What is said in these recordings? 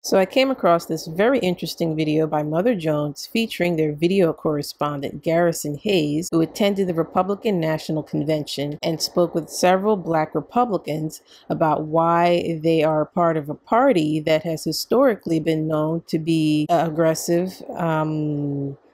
So I came across this very interesting video by Mother Jones featuring their video correspondent, Garrison Hayes, who attended the Republican National Convention and spoke with several Black Republicans about why they are part of a party that has historically been known to be aggressive,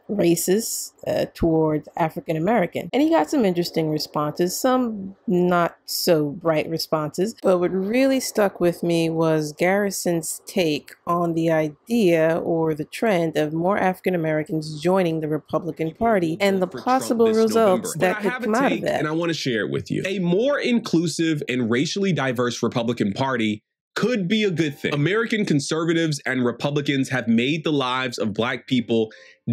racist towards African American. And he got some interesting responses, some not so bright responses. But what really stuck with me was Garrison's take on the idea or the trend of more African Americans joining the Republican Party and the possible results that could come out of that. And I want to share it with you. A more inclusive and racially diverse Republican Party could be a good thing. American conservatives and Republicans have made the lives of Black people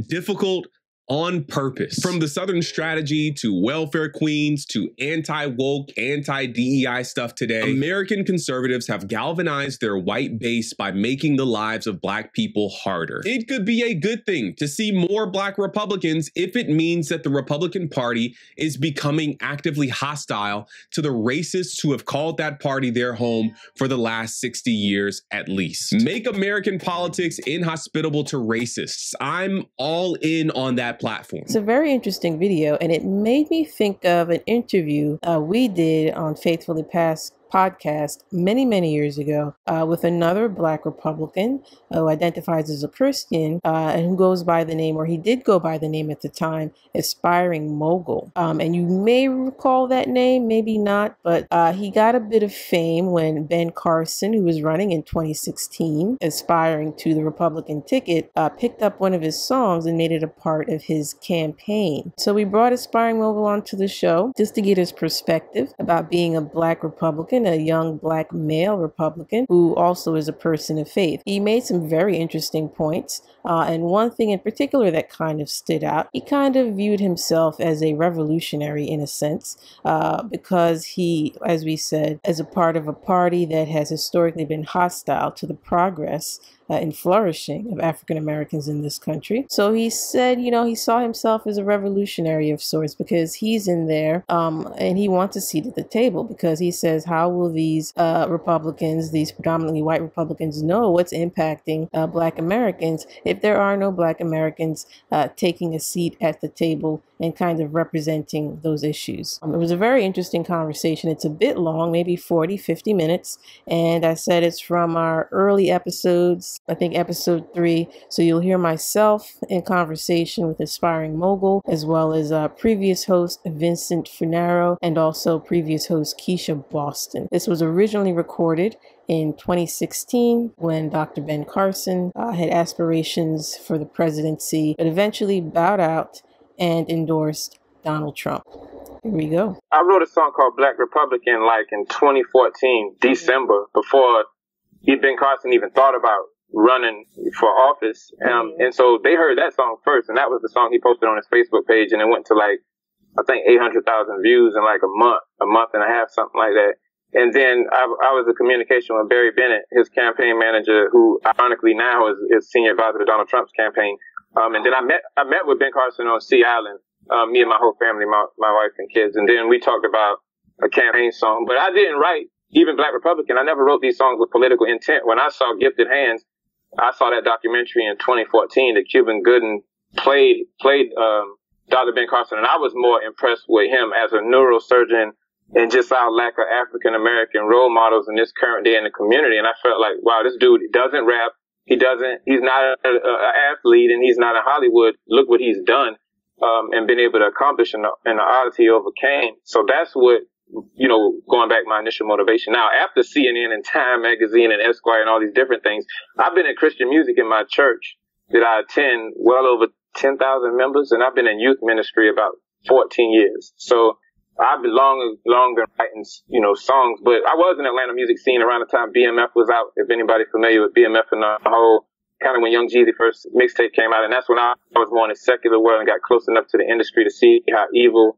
difficult on purpose. From the Southern strategy to welfare queens to anti-woke, anti-DEI stuff today, American conservatives have galvanized their white base by making the lives of Black people harder. It could be a good thing to see more Black Republicans if it means that the Republican Party is becoming actively hostile to the racists who have called that party their home for the last 60 years at least. Make American politics inhospitable to racists. I'm all in on that platform. It's a very interesting video, and it made me think of an interview we did on Faithfully Past podcast many years ago with another Black Republican who identifies as a Christian and who goes by the name, or he did go by the name at the time, Aspiring Mogul. And you may recall that name, maybe not, but he got a bit of fame when Ben Carson, who was running in 2016, aspiring to the Republican ticket, picked up one of his songs and made it a part of his campaign. So we brought Aspiring Mogul onto the show just to get his perspective about being a Black Republican, a young Black male Republican who also is a person of faith. He made some very interesting points, and one thing in particular that kind of stood out, he kind of viewed himself as a revolutionary in a sense, because he, as we said, is a part of a party that has historically been hostile to the progress and flourishing of African Americans in this country. So he said, you know, he saw himself as a revolutionary of sorts because he's in there and he wants a seat at the table, because he says, how will these Republicans, these predominantly white Republicans, know what's impacting Black Americans if there are no Black Americans taking a seat at the table and kind of representing those issues. It was a very interesting conversation. It's a bit long, maybe 40-50 minutes. And I said it's from our early episodes, I think episode 3. So you'll hear myself in conversation with Aspiring Mogul, as well as previous host Vincent Funaro, and also previous host Keisha Boston. This was originally recorded in 2016 when Dr. Ben Carson had aspirations for the presidency, but eventually bowed out and endorsed Donald Trump. Here we go. I wrote a song called Black Republican like in 2014, December, before Ben Carson even thought about running for office. And so they heard that song first, and that was the song he posted on his Facebook page, and it went to like, I think 800,000 views in like a month and a half, something like that. And then I was in communication with Barry Bennett, his campaign manager, who ironically now is senior advisor to Donald Trump's campaign. And then I met with Ben Carson on Sea Island, me and my whole family, my wife and kids. And then we talked about a campaign song, but I didn't write even Black Republican. I never wrote these songs with political intent. When I saw Gifted Hands, I saw that documentary in 2014 that Cuban Gooden played Dr. Ben Carson. And I was more impressed with him as a neurosurgeon and just our lack of African American role models in this current day in the community. And I felt like, wow, this dude doesn't rap. He's not an athlete, and he's not in Hollywood. Look what he's done, and been able to accomplish, and the odds he overcame. So that's what, you know, going back my initial motivation. Now, after CNN and Time Magazine and Esquire and all these different things, I've been in Christian music in my church that I attend, well over 10,000 members, and I've been in youth ministry about 14 years. So I've been long been writing, you know, songs, but I was in the Atlanta music scene around the time BMF was out. If anybody familiar with BMF and the whole kind of when Young Jeezy first mixtape came out, and that's when I was more in the secular world and got close enough to the industry to see how evil,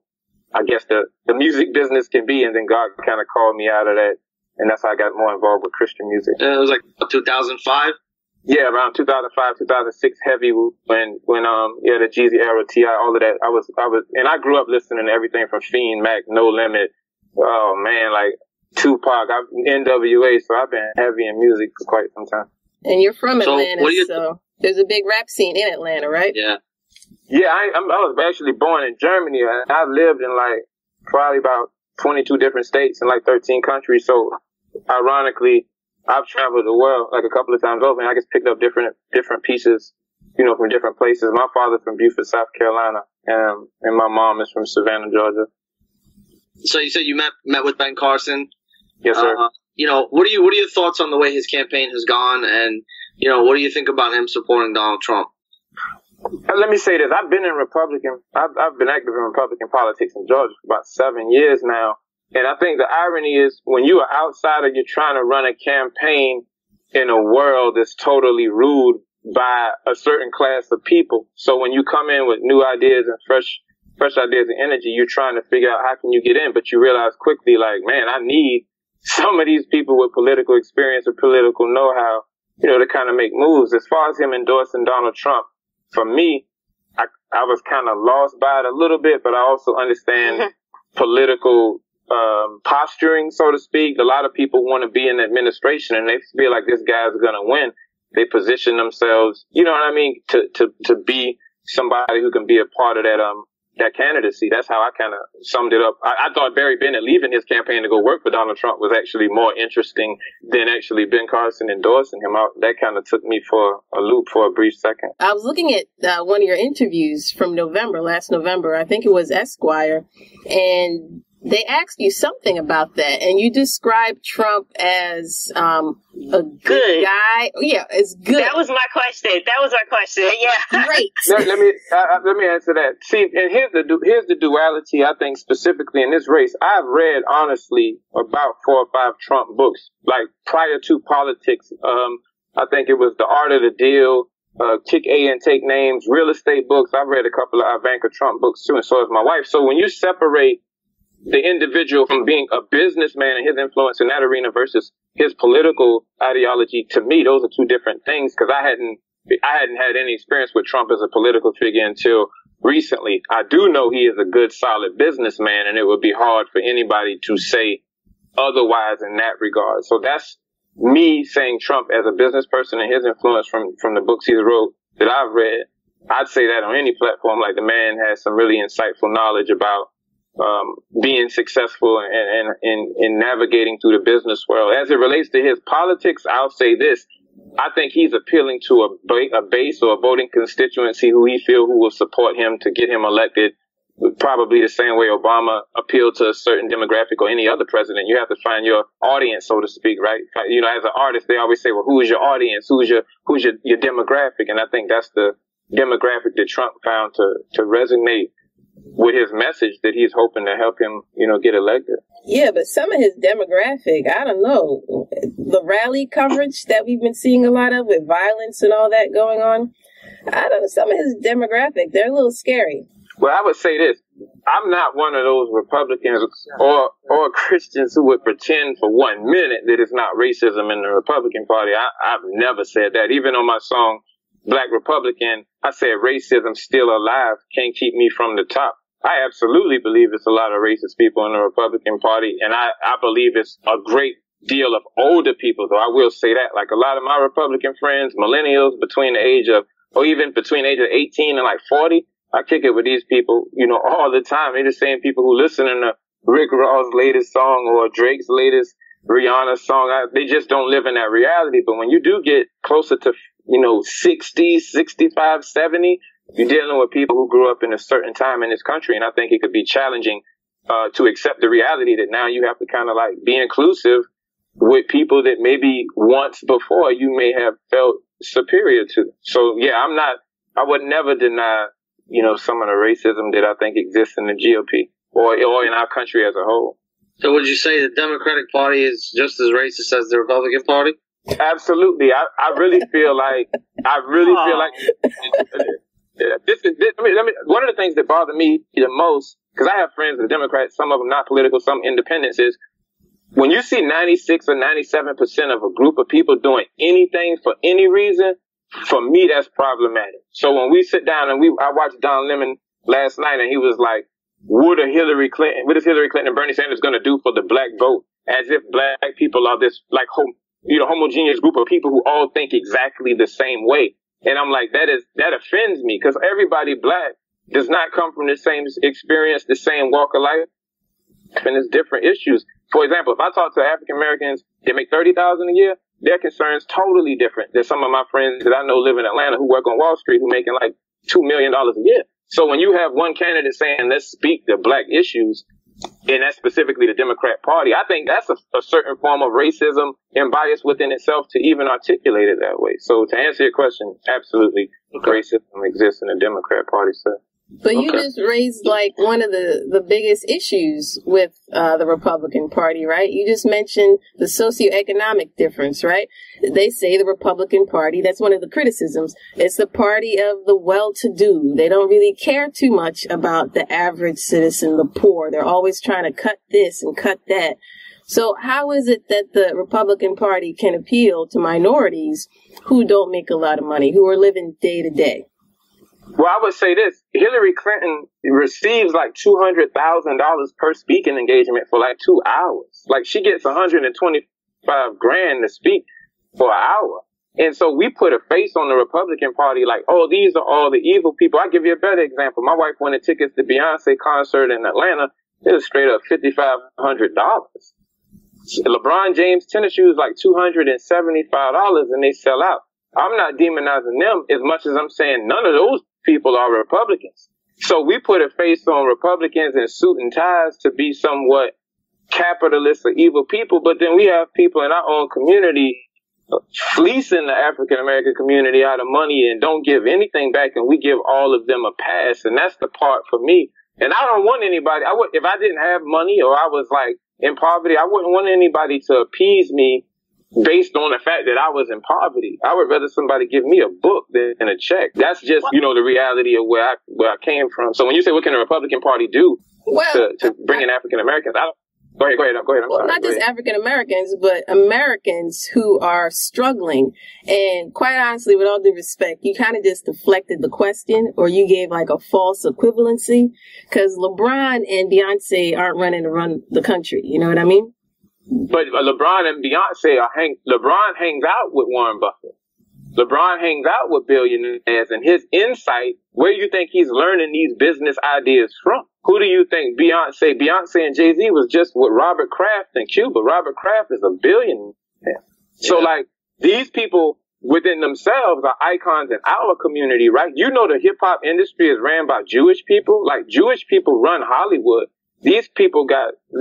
I guess, the music business can be. And then God kind of called me out of that, and that's how I got more involved with Christian music. And it was like 2005. Yeah, around 2005, 2006, heavy when the Jeezy era, T.I., all of that. I was, and I grew up listening to everything from Fiend, Mac, No Limit. Oh man, like Tupac, NWA. So I've been heavy in music for quite some time. And you're from Atlanta, so there's a big rap scene in Atlanta, right? Yeah. Yeah, I was actually born in Germany. I lived in like probably about 22 different states in like 13 countries. So ironically, I've traveled the world like a couple of times over, and I just picked up different pieces, from different places. My father's from Beaufort, South Carolina, and my mom is from Savannah, Georgia. So you said you met with Ben Carson. Yes, sir. What are your thoughts on the way his campaign has gone, and what do you think about him supporting Donald Trump? Let me say this: I've been I've been active in Republican politics in Georgia for about 7 years now, and I think the irony is when you are outsider, you're trying to run a campaign in a world that's totally ruled by a certain class of people. So when you come in with new ideas and fresh ideas and energy, you're trying to figure out how can you get in, but you realize quickly, like, man, I need some of these people with political experience or political know-how, to kind of make moves. As far as him endorsing Donald Trump, for me, I was kind of lost by it a little bit, but I also understand political posturing, so to speak. A lot of people want to be in the administration and they feel like this guy's going to win. They position themselves, to be somebody who can be a part of that candidacy. That's how I kind of summed it up. I thought Barry Bennett leaving his campaign to go work for Donald Trump was actually more interesting than actually Ben Carson endorsing him. That kind of took me for a loop for a brief second. I was looking at one of your interviews from last November. I think it was Esquire, and they asked you something about that, and you described Trump as a good guy. Yeah, it's good. That was my question. Yeah. Great. Let me answer that. See, and here's the duality. I think specifically in this race, I've read honestly about 4 or 5 Trump books, like prior to politics. I think it was The Art of the Deal, Kick A and Take Names, real estate books. I've read a couple of Ivanka Trump books too, and so has my wife. So when you separate the individual from being a businessman and his influence in that arena versus his political ideology, to me, those are two different things, because I hadn't had any experience with Trump as a political figure until recently. I do know he is a good, solid businessman, and it would be hard for anybody to say otherwise in that regard. So that's me saying Trump as a business person and his influence from the books he wrote that I've read. I'd say that on any platform. Like, the man has some really insightful knowledge about being successful and in navigating through the business world. As it relates to his politics, I'll say this. I think he's appealing to a base or a voting constituency who will support him to get him elected, probably the same way Obama appealed to a certain demographic or any other president. You have to find your audience, so to speak, right? As an artist, they always say, well, who is your audience? Who's your demographic? And I think that's the demographic that Trump found to resonate with his message that he's hoping to help him, get elected. Yeah, but some of his demographic, I don't know, the rally coverage that we've been seeing a lot of with violence and all that going on, I don't know, some of his demographic, they're a little scary. Well, I would say this. I'm not one of those Republicans or Christians who would pretend for 1 minute that it's not racism in the Republican Party. I've never said that. Even on my song, Black Republican, I said racism still alive, can't keep me from the top. I absolutely believe it's a lot of racist people in the Republican Party, and I believe it's a great deal of older people, though I will say that. Like, a lot of my Republican friends, millennials between the age of 18 and like 40, I kick it with these people, all the time. They're the same people who listen to Rick Ross' latest song or Drake's latest Rihanna song. They just don't live in that reality. But when you do get closer to 60, 65, 70, you're dealing with people who grew up in a certain time in this country. And I think it could be challenging to accept the reality that now you have to kind of like be inclusive with people that maybe once before you may have felt superior to. So, yeah, I would never deny, some of the racism that I think exists in the GOP or in our country as a whole. So would you say the Democratic Party is just as racist as the Republican Party? Absolutely. I really feel like one of the things that bother me the most, because I have friends that are Democrats, some of them not political, some independents, is when you see 96 or 97% of a group of people doing anything for any reason, for me, that's problematic. So when we sit down and I watched Don Lemon last night, and he was like, what is Hillary Clinton and Bernie Sanders going to do for the black vote? As if black people are this, like, homogeneous group of people who all think exactly the same way. And I'm like, that offends me, because everybody black does not come from the same experience, the same walk of life, and there's different issues. For example, if I talk to African Americans, they make $30,000 a year, their concerns totally different than some of my friends that I know live in Atlanta who work on Wall Street who making like $2 million a year. So when you have one candidate saying, let's speak to black issues, and that's specifically the Democrat Party, I think that's a certain form of racism and bias within itself to even articulate it that way. So to answer your question, absolutely, racism exists in the Democrat Party, sir. But you just raised like one of the biggest issues with the Republican Party, right? You just mentioned the socioeconomic difference, right? They say the Republican Party, that's one of the criticisms, it's the party of the well-to-do. They don't really care too much about the average citizen, the poor. They're always trying to cut this and cut that. So how is it that the Republican Party can appeal to minorities who don't make a lot of money, who are living day to day? Well, I would say this. Hillary Clinton receives like $200,000 per speaking engagement for like 2 hours. Like she gets $125,000 to speak for an hour. And so we put a face on the Republican Party like, oh, these are all the evil people. I'll give you a better example. My wife wanted tickets to Beyonce concert in Atlanta. It was straight up $5,500. LeBron James tennis shoes like $275 and they sell out. I'm not demonizing them as much as I'm saying none of those people are Republicans. So we put a face on Republicans in suit and ties to be somewhat capitalist or evil people, but then we have people in our own community fleecing the African American community out of money and don't give anything back, and we give all of them a pass. And that's the part for me. And I don't want anybody, if I didn't have money or I was like in poverty, I wouldn't want anybody to appease me based on the fact that I was in poverty. I would rather somebody give me a book than a check. That's just, the reality of where I came from. So when you say what can the Republican Party do to bring in African Americans, Go ahead. I'm sorry. Not just African Americans, but Americans who are struggling. And quite honestly, with all due respect, you kind of just deflected the question, or you gave like a false equivalency, because LeBron and Beyonce aren't running to run the country. You know what I mean? But LeBron and Beyonce LeBron hangs out with Warren Buffett. LeBron hangs out with billionaires, and his insight, where do you think he's learning these business ideas from? Who do you think Beyonce and Jay-Z was just with Robert Kraft in Cuba? Robert Kraft is a billionaire. Yeah. So like these people within themselves are icons in our community, right? The hip hop industry is ran by Jewish people. Like Jewish people run Hollywood. These people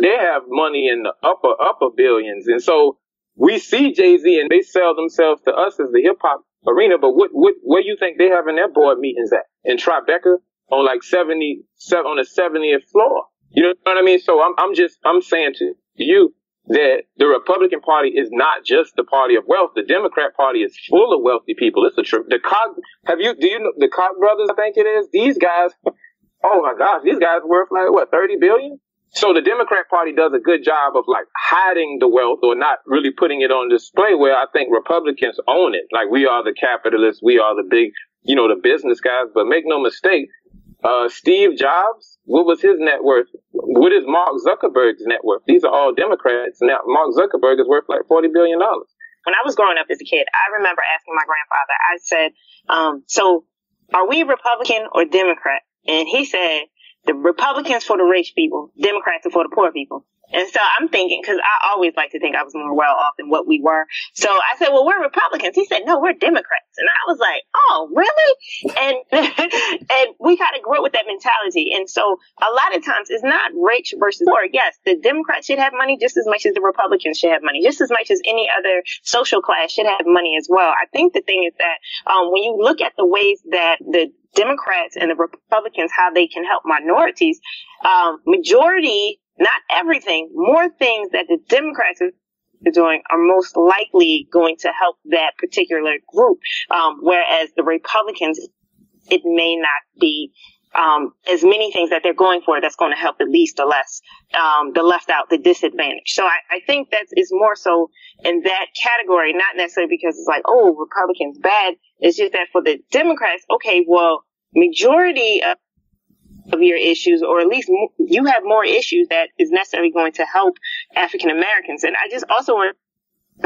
they have money in the upper billions. And so we see Jay-Z and they sell themselves to us as the hip hop arena. But where you think they having their board meetings at? In Tribeca on like 77 on the 70th floor. You know what I mean? So I'm saying to you that the Republican Party is not just the party of wealth. The Democrat Party is full of wealthy people. It's the Koch, do you know the Koch brothers? I think it is. These guys, oh my gosh, these guys are worth like what, 30 billion? So the Democrat Party does a good job of like hiding the wealth or not really putting it on display, where I think Republicans own it. Like we are the capitalists, we are the big, the business guys. But make no mistake, Steve Jobs, what was his net worth? What is Mark Zuckerberg's net worth? These are all Democrats. Now Mark Zuckerberg is worth like $40 billion. When I was growing up as a kid, I remember asking my grandfather, I said, so are we Republican or Democrat? And he said, the Republicans for the rich people, Democrats are for the poor people. And so I'm thinking, because I always like to think I was more well off than what we were. So I said, well, we're Republicans. He said, no, we're Democrats. And I was like, oh, really? And we kind of grew up with that mentality. And so a lot of times it's not rich versus poor. Yes, the Democrats should have money just as much as the Republicans should have money, just as much as any other social class should have money as well. I think the thing is that when you look at the ways that the Democrats and the Republicans, how they can help minorities, majority, not everything, more things that the Democrats are doing are most likely going to help that particular group. Whereas the Republicans, it may not be as many things that they're going for that's going to help the least, the less, the left out, the disadvantaged. So I think that is more so in that category, not necessarily because it's like, oh, Republicans bad. It's just that for the Democrats, okay, well, majority of your issues, or at least you have more issues that is necessarily going to help African Americans. And I just also want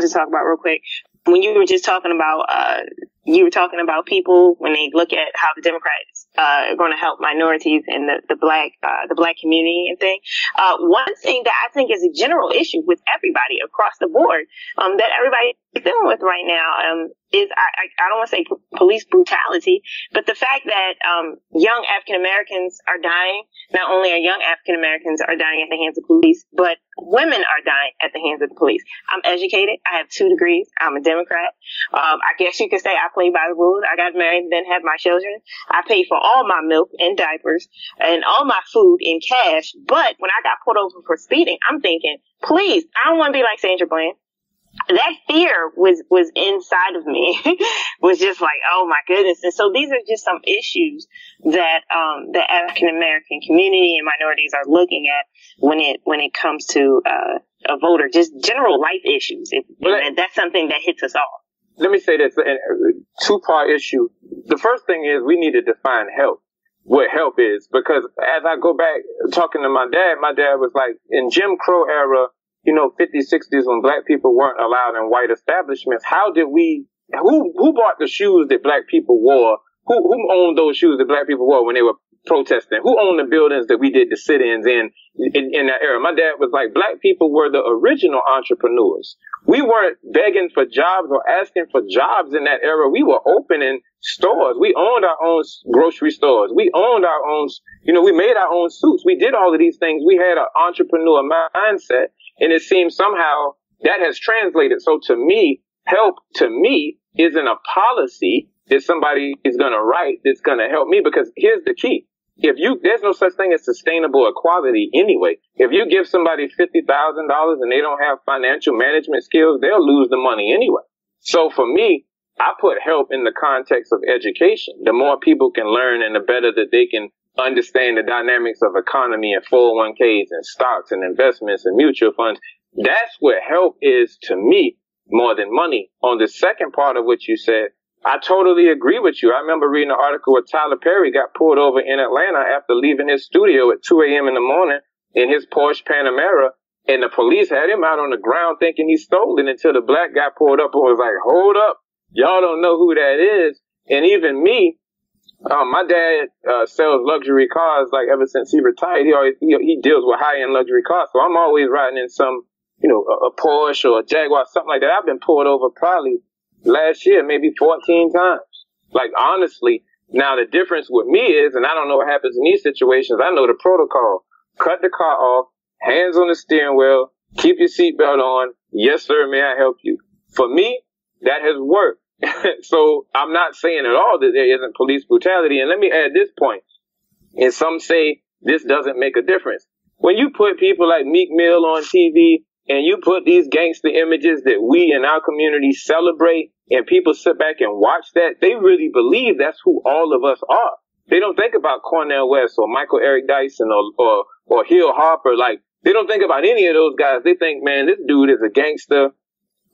to talk about real quick. When you were just talking about, people when they look at how the Democrats are going to help minorities and the black community and thing. One thing that I think is a general issue with everybody across the board, that everybody is dealing with right now, is I don't want to say police brutality, but the fact that young African Americans are dying. Not only are young African Americans are dying at the hands of police, but women are dying at the hands of the police. I'm educated. I have 2 degrees. I'm a Democrat. I guess you could say I play by the rules. I got married and then had my children. I paid for all my milk and diapers and all my food in cash. But when I got pulled over for speeding, I'm thinking, please, I don't want to be like Sandra Bland. That fear was inside of me, was just like, oh my goodness. And so these are just some issues that, the African American community and minorities are looking at when it comes to, a voter, just general life issues. And that's something that hits us all. Let me say this, a 2-part issue. The first thing is we need to define help, what help is, because as I go back talking to my dad was like, in Jim Crow era, 50s, 60s, when black people weren't allowed in white establishments, who bought the shoes that black people wore? Who owned those shoes that black people wore when they were protesting? Who owned the buildings that we did the sit-ins in that era? My dad was like, black people were the original entrepreneurs. We weren't begging for jobs or asking for jobs in that era. We were opening stores. We owned our own grocery stores. We owned our own, we made our own suits. We did all of these things. We had an entrepreneur mindset. And it seems somehow that has translated. So to me, help to me isn't a policy that somebody is going to write that's going to help me, because here's the key. There's no such thing as sustainable equality anyway. If you give somebody $50,000 and they don't have financial management skills, they'll lose the money anyway. So for me, I put help in the context of education. The more people can learn and the better that they can understand the dynamics of economy and 401ks and stocks and investments and mutual funds. That's what help is to me more than money. On the second part of what you said, I totally agree with you. I remember reading an article where Tyler Perry got pulled over in Atlanta after leaving his studio at 2 a.m. in the morning in his Porsche Panamera, and the police had him out on the ground thinking he stole it until the black guy pulled up and was like, hold up, y'all don't know who that is. And even me, my dad sells luxury cars like ever since he retired. He deals with high-end luxury cars, so I'm always riding in some, a Porsche or a Jaguar, something like that. I've been pulled over probably last year, maybe 14 times. Like, honestly, now the difference with me is, and I don't know what happens in these situations, I know the protocol. Cut the car off, hands on the steering wheel, keep your seatbelt on. Yes, sir, may I help you? For me, that has worked. So I'm not saying at all that there isn't police brutality. And let me add this point. And some say this doesn't make a difference. When you put people like Meek Mill on TV and you put these gangster images that we in our community celebrate and people sit back and watch that, they really believe that's who all of us are. They don't think about Cornel West or Michael Eric Dyson or Hill Harper. Like, they don't think about any of those guys. They think, man, this dude is a gangster.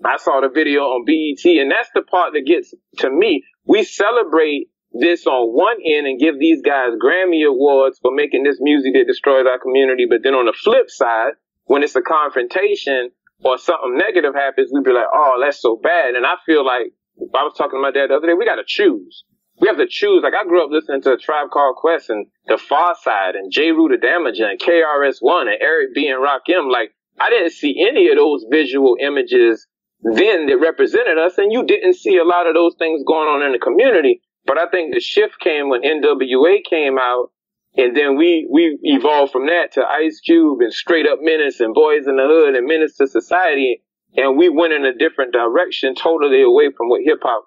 I saw the video on BET, and that's the part that gets to me. We celebrate this on one end and give these guys Grammy Awards for making this music that destroys our community. But then on the flip side, when it's a confrontation or something negative happens, we be like, oh, that's so bad. And I feel like, I was talking to my dad the other day, we got to choose. We have to choose. Like, I grew up listening to a Tribe Called Quest and The Far Side and J. Rue the Damager and KRS-One and Eric B. and Rakim. Like, I didn't see any of those visual images then that represented us, and you didn't see a lot of those things going on in the community. But I think the shift came when NWA came out, and then we evolved from that to Ice Cube and Straight Up Menace and Boys in the Hood and Menace to Society, and we went in a different direction, totally away from what hip hop,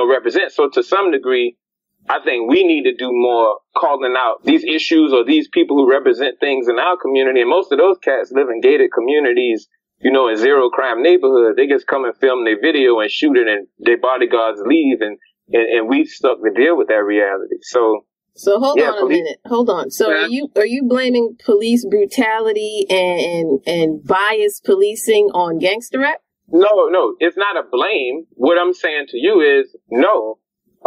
represents. So to some degree, I think we need to do more calling out these issues or these people who represent things in our community. And most of those cats live in gated communities, in zero crime neighborhoods. They just come and film their video and shoot it, and their bodyguards leave, and we've stuck to deal with that reality. So hold on a minute. Hold on. So are you blaming police brutality and biased policing on gangster rap? No, it's not a blame. What I'm saying to you is, no,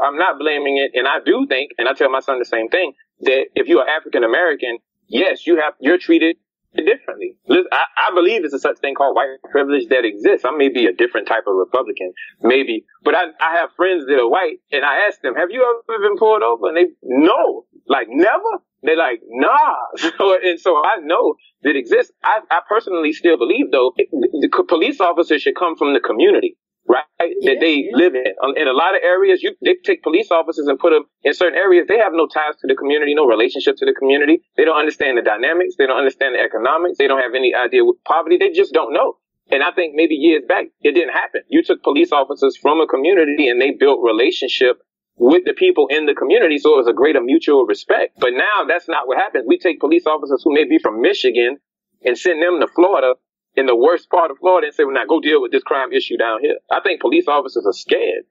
I'm not blaming it. And I do think, and I tell my son the same thing, that if you're African American, yes, you're treated differently. Listen, I believe there's a such thing called white privilege that exists. I may be a different type of Republican, maybe, but I have friends that are white, and I ask them, have you ever been pulled over? And they, no, like never. They're like, nah. So I know that exists. I personally still believe, though, the police officers should come from the community, right? That they live in. In a lot of areas, they take police officers and put them in certain areas. They have no ties to the community, no relationship to the community. They don't understand the dynamics. They don't understand the economics. They don't have any idea what poverty. They just don't know. And I think maybe years back, it didn't happen. You took police officers from a community and they built relationship with the people in the community, so it was a greater mutual respect. But now that's not what happens. We take police officers who may be from Michigan and send them to Florida, in the worst part of Florida, and say, well, now go deal with this crime issue down here. I think police officers are scared.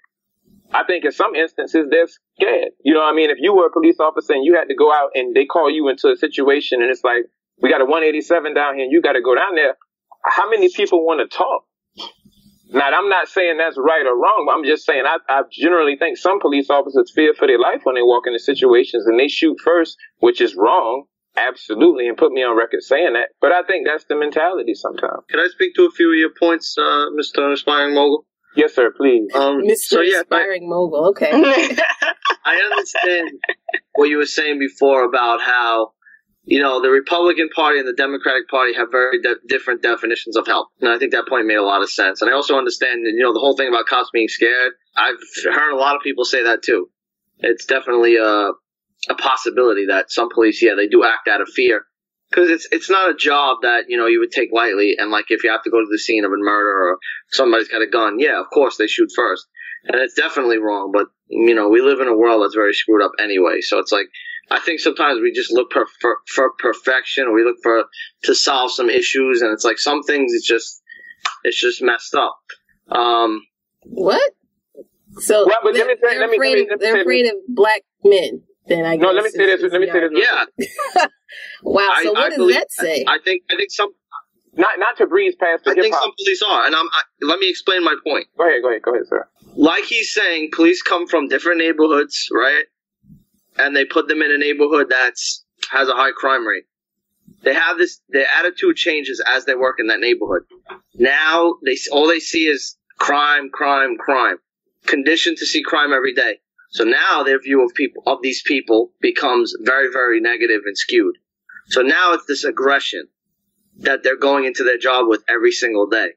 I think in some instances they're scared. You know what I mean? If you were a police officer and you had to go out and they call you into a situation and it's like, we got a 187 down here and you got to go down there, how many people want to talk? Now, I'm not saying that's right or wrong, but I'm just saying I generally think some police officers fear for their life when they walk into situations and they shoot first, which is wrong, absolutely, and put me on record saying that. But I think that's the mentality sometimes. Can I speak to a few of your points, Mr. Aspiring Mogul? Yes, sir, please. Mr. Aspiring Mogul, okay. I understand what you were saying before about how, you know, the Republican Party and the Democratic Party have very different definitions of help. And I think that point made a lot of sense. And I also understand that, you know, the whole thing about cops being scared, I've heard a lot of people say that too. It's definitely a possibility that some police, they do act out of fear. Because it's not a job that, you know, you would take lightly. And like if you have to go to the scene of a murder or somebody's got a gun, of course they shoot first. And it's definitely wrong. But, you know, we live in a world that's very screwed up anyway. So it's like, I think sometimes we just look for perfection, or we look to solve some issues, and it's like some things it's just messed up. What? So they're afraid of black men. Then I guess. No, let me say this. Yeah. Wow. So what does that say? I think some. Not to breeze past the hip-hop. I think some police are, and let me explain my point. Go ahead, sir. Like he's saying, police come from different neighborhoods, right? And they put them in a neighborhood has a high crime rate. Their attitude changes as they work in that neighborhood. Now all they see is crime, conditioned to see crime every day. So now their view of these people becomes very, very negative and skewed. So now it's this aggression that they're going into their job with every single day,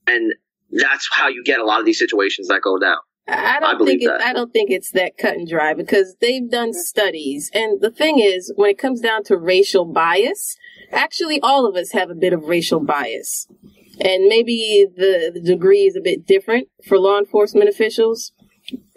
and that's how you get a lot of these situations that go down. I don't think it's that cut and dry, because they've done studies. And the thing is, when it comes down to racial bias, actually all of us have a bit of racial bias. And maybe the degree is a bit different for law enforcement officials.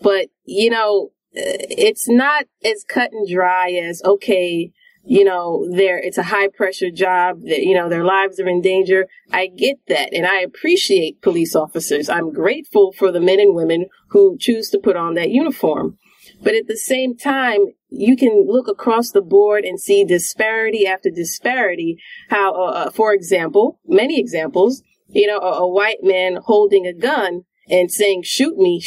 But, you know, it's not as cut and dry as, okay, you know, it's a high pressure job, that, you know, their lives are in danger. I get that. And I appreciate police officers. I'm grateful for the men and women who choose to put on that uniform. But at the same time, you can look across the board and see disparity after disparity. How, for example, many examples, you know, a white man holding a gun and saying, shoot me,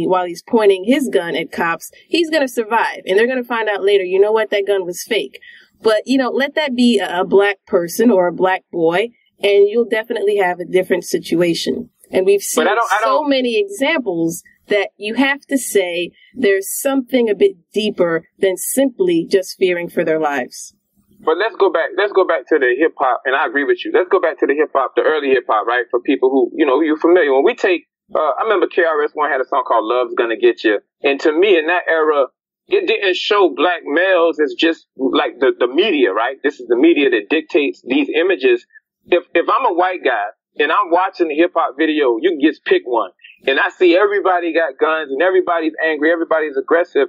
while he's pointing his gun at cops, he's going to survive. And they're going to find out later, you know what, that gun was fake. But, you know, let that be a black person or a black boy, and you'll definitely have a different situation. And we've seen so many examples that you have to say there's something a bit deeper than simply just fearing for their lives. But let's go back to the hip hop, and I agree with you. Let's go back to the hip hop, the early hip hop, right? For people who, you know, you're familiar. When we take, I remember KRS-One had a song called Love's Gonna Get You. And to me, in that era, it didn't show black males as just like the media, right? This is the media that dictates these images. If I'm a white guy and I'm watching the hip hop video, you can just pick one, and I see everybody got guns and everybody's angry, everybody's aggressive.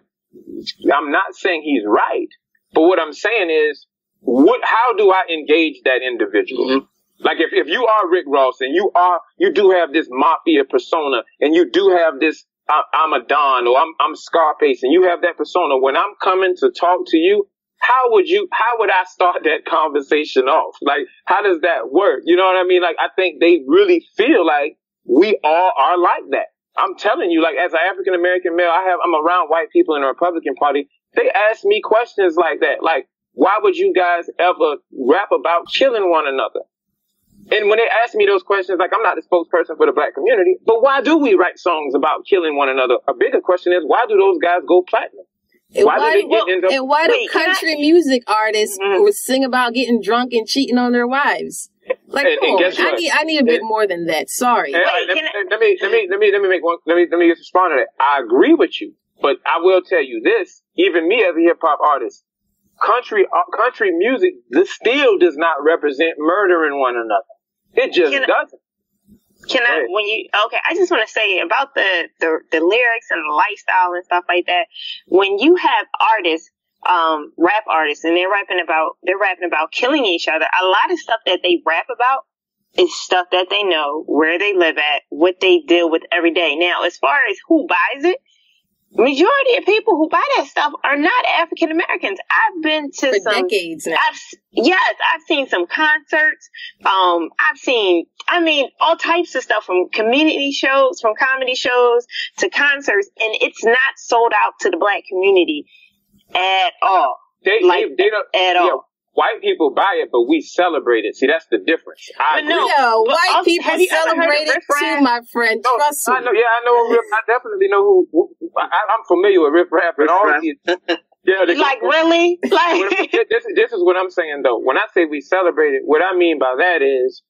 I'm not saying he's right, but what I'm saying is, how do I engage that individual? Mm-hmm. Like if you are Rick Ross and you do have this mafia persona, and you do have this, I'm a Don, or I'm Scarface, and you have that persona, when I'm coming to talk to you, how would I start that conversation off? Like, how does that work? You know what I mean? Like, I think they really feel like we all are like that. I'm telling you, like, as an African American male, I'm around white people in the Republican Party. They ask me questions like that. Like, why would you guys ever rap about killing one another? And when they ask me those questions, like, I'm not the spokesperson for the black community, but why do we write songs about killing one another? A bigger question is, why do those guys go platinum? Why do country music artists sing about getting drunk and cheating on their wives? Like, come on, I need a bit more than that. Sorry. Let me just respond to that. I agree with you, but I will tell you this: even me as a hip hop artist, country music still does not represent murdering one another. It just doesn't. I just want to say about the lyrics and the lifestyle and stuff like that. When you have artists, rap artists, and they're rapping about killing each other, a lot of stuff that they rap about is stuff that they know, where they live at, what they deal with every day. Now, as far as who buys it, majority of people who buy that stuff are not African Americans. I've been to some decades now. I've seen some concerts. I've seen, all types of stuff, from community shows, from comedy shows to concerts, and it's not sold out to the black community at all. They don't at all. White people buy it, but we celebrate it. See, that's the difference. White people celebrate it too, my friend. Trust me. I know. I definitely know who. I'm familiar with Riff Raff and all these. Yeah, really? Like, this is what I'm saying though. When I say we celebrate it, what I mean by that is,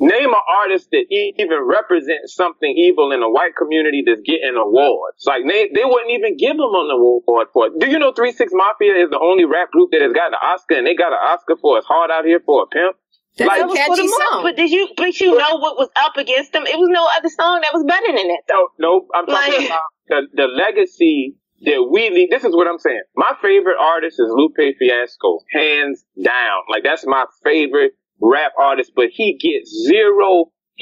name an artist that even represents something evil in the white community that's getting awards. Like, they wouldn't even give them an award for it. Do you know 3 6 Mafia is the only rap group that has got an Oscar, and they got an Oscar for It's Hard Out Here for a Pimp? That's a catchy song. But you know what was up against them? It was no other song that was better than that, though. No, I'm talking about the legacy that we leave. This is what I'm saying. My favorite artist is Lupe Fiasco, hands down. Like, that's my favorite rap artist, but he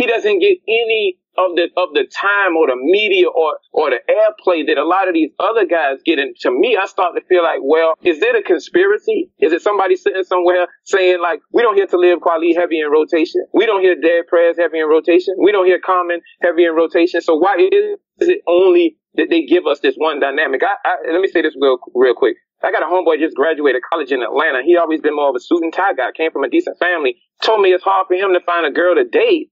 doesn't get any of the time or the media or the airplay that a lot of these other guys get. And to me, I start to feel like, well, is it a conspiracy? Is it somebody sitting somewhere saying, like, we don't hear To Live Kweli heavy in rotation, we don't hear Dead Prayers heavy in rotation, we don't hear Common heavy in rotation, so why is it only that they give us this one dynamic? Let me say this real quick. I got a homeboy just graduated college in Atlanta. He always been more of a suit and tie guy, came from a decent family, told me it's hard for him to find a girl to date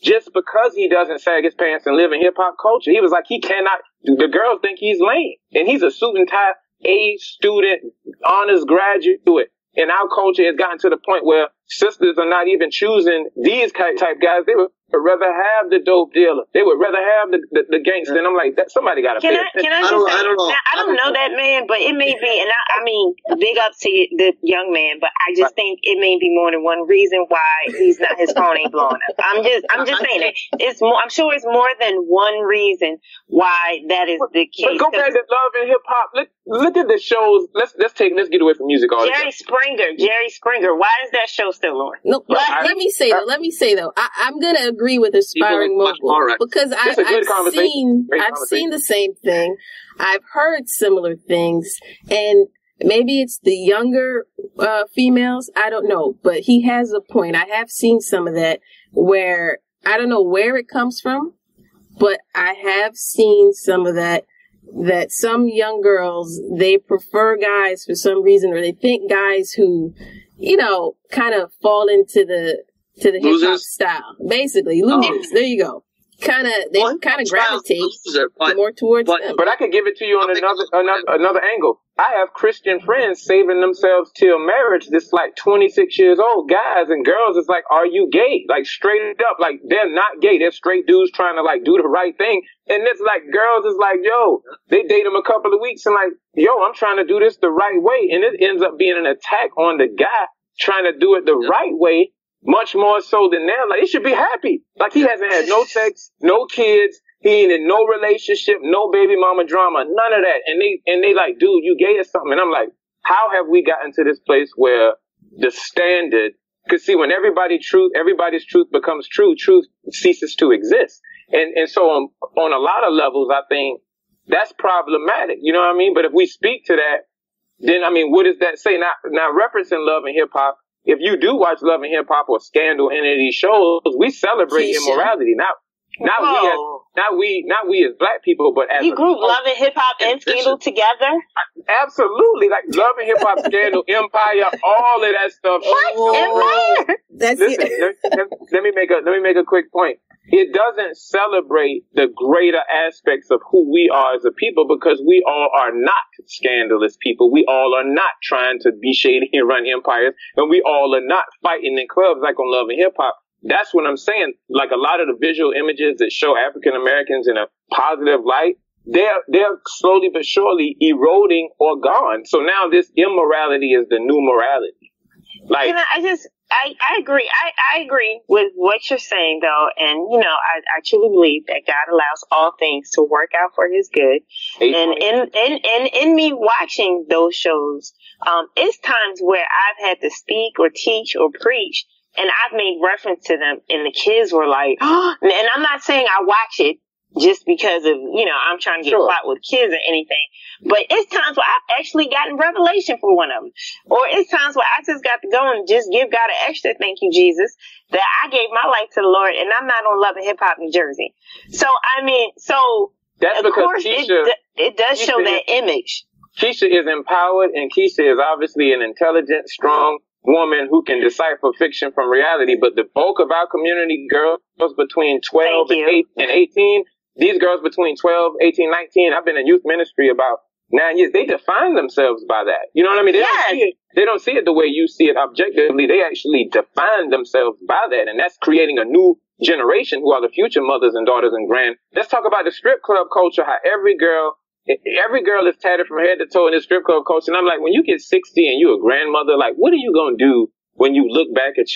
just because he doesn't sag his pants and live in hip hop culture. He was like, the girls think he's lame. And he's a suit and tie, A student, honors graduate. And our culture has gotten to the point where sisters are not even choosing these type guys. They would rather have the dope dealer. They would rather have the gangster. And I'm like, somebody got to pay attention. I don't know that man, but it may be, and I mean, big up to the young man, but I just think it may be more than one reason why his phone ain't blowing up. I'm just saying it. It's more, I'm sure it's more than one reason why that is the case. But go back to Love and Hip Hop. Look at the shows. Let's get away from music all Jerry Springer. Why is that show still on? No, let me say though, I'm gonna agree with Aspiring Mogul because I've seen the same thing. I've heard similar things, and maybe it's the younger females. I don't know, but he has a point. I have seen some of that where I don't know where it comes from, but I have seen some of that some young girls, they prefer guys for some reason, or they think guys who, kind of fall into the hip hop style. Basically, losers. There you go. They gravitate more towards them. But I could give it to you on another angle. I have Christian friends saving themselves till marriage. This like 26 years old guys and girls is like, are you gay? Like straight up, like they're not gay. They're straight dudes trying to like do the right thing. And it's like girls is like, yo, they date them a couple of weeks and like, yo, I'm trying to do this the right way. And it ends up being an attack on the guy trying to do it the right way. Much more so than them. Like, he should be happy. Like, he hasn't had no sex, no kids, he ain't in no relationship, no baby mama drama, none of that. And they like, dude, you gay or something. And I'm like, how have we gotten to this place where the standard, cause see, when everybody's truth becomes true, truth ceases to exist. And so on a lot of levels, I think that's problematic. You know what I mean? But if we speak to that, then, I mean, what does that say? Now referencing Love and Hip Hop, if you do watch Love and Hip Hop or Scandal, any of these shows, we celebrate immorality. not we as black people, but as you group Love and Hip Hop and Scandal together. Absolutely, like Love and Hip Hop, Scandal, Empire, all of that stuff. What Empire? Let me make a quick point. It doesn't celebrate the greater aspects of who we are as a people, because we all are not scandalous people. We all are not trying to be shady and run empires, and we all are not fighting in clubs like on Love and Hip Hop. That's what I'm saying. Like, a lot of the visual images that show African Americans in a positive light, they're slowly but surely eroding or gone. So now this immorality is the new morality. Like, I agree. I agree with what you're saying, though. And, I truly believe that God allows all things to work out for his good. And in me watching those shows, it's times where I've had to speak or teach or preach, and I've made reference to them, and the kids were like, oh, and I'm not saying I watch it just because of, I'm trying to get caught with kids or anything. But it's times where I've actually gotten revelation for one of them. Or it's times where I just got to go and just give God an extra thank you, Jesus, that I gave my life to the Lord, and I'm not on Love and Hip Hop New Jersey. So, that's of course, it does show that image. Keisha is empowered, and Keisha is obviously an intelligent, strong woman who can decipher fiction from reality. But the bulk of our community, girls between 12 and 18, these girls between 12, 18, 19, I've been in youth ministry about 9 years. They define themselves by that. You know what I mean? They don't see it the way you see it objectively. They actually define themselves by that. And that's creating a new generation who are the future mothers and daughters and grand. Let's talk about the strip club culture, how every girl is tatted from head to toe in the strip club culture. And I'm like, when you get 60 and you're a grandmother, like, what are you going to do when you look back at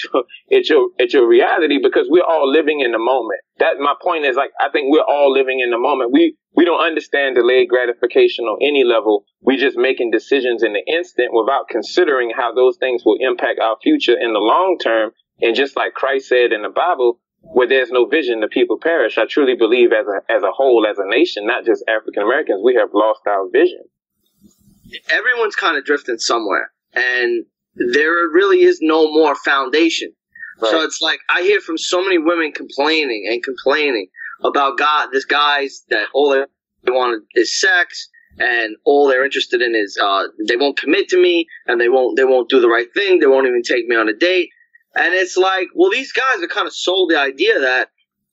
your reality? Because we're all living in the moment. That, my point is, like, I think we're all living in the moment. We don't understand delayed gratification on any level. We just making decisions in the instant without considering how those things will impact our future in the long term. And just like Christ said in the Bible, where there's no vision, the people perish. I truly believe as a whole, as a nation, not just African Americans, we have lost our vision. Everyone's kind of drifting somewhere, and there really is no more foundation. Right. So it's like, I hear from so many women complaining about this guys that all they want is sex, and all they're interested in is they won't commit to me, and they won't do the right thing. They won't even take me on a date. And it's like, well, these guys are kind of sold the idea that,